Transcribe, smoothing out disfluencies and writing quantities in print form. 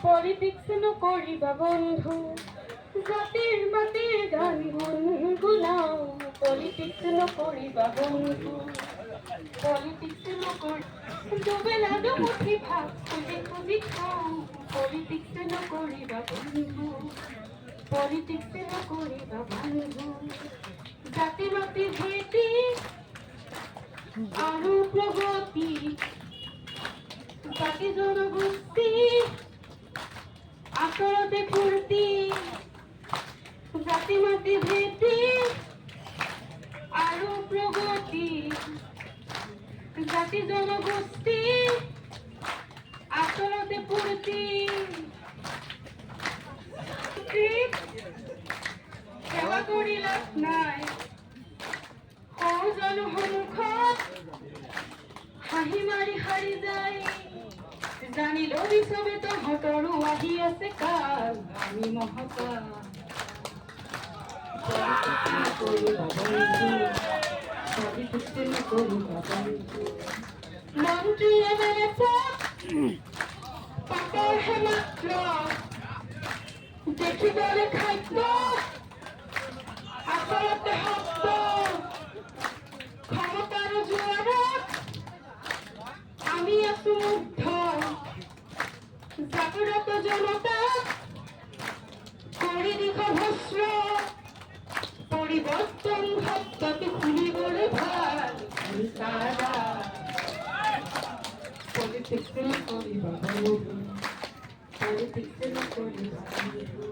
Politics নকৰিবা বন্ধু, জাতিৰ মাটিৰ গান গুণগুণাও। পলিটিক্স নকৰিবা বন্ধু, পলিটিক্স নকৰি দুবেলা দুমুঠি ভাত খুজি খুজি খাওঁ। পলিটিক্স নকৰিবা বন্ধু, পলিটিক্স নকৰিবা বন্ধু, জাতি মাটি ভেটি আৰু প্ৰগতি, জাতি জনগোষ্ঠী আচলতে ফুৰ্তি, জাতি মাটি ভেটি আৰু প্ৰগতি, জাতি জনগোষ্ঠী আচলতে ফুৰ্তি। সেৱা কৰি লাভ নাই, সৌজন সন্মুখত হাঁহি মাৰি সাৰি যায়। জানি লবি চবে তহঁতৰো আহি আছে কাল, আমি মহাকাল। মন্ত্ৰী এমএলএ পাতৰহে মাত্ৰ, দেখিবলৈ খাদ্য আচলতে শব্দ। ক্ষমতাৰ জোৱাৰত আমি আছো মুগ্ধ, জাগ্ৰত জনতাক কৰি দিশ ভস্ৰ। পৰিৱৰ্তন শব্দটো শুনিবলৈ ভাল, পলিটিক্স নকৰিবা বন্ধু, পলিটিক্স নকৰিবা বন্ধু।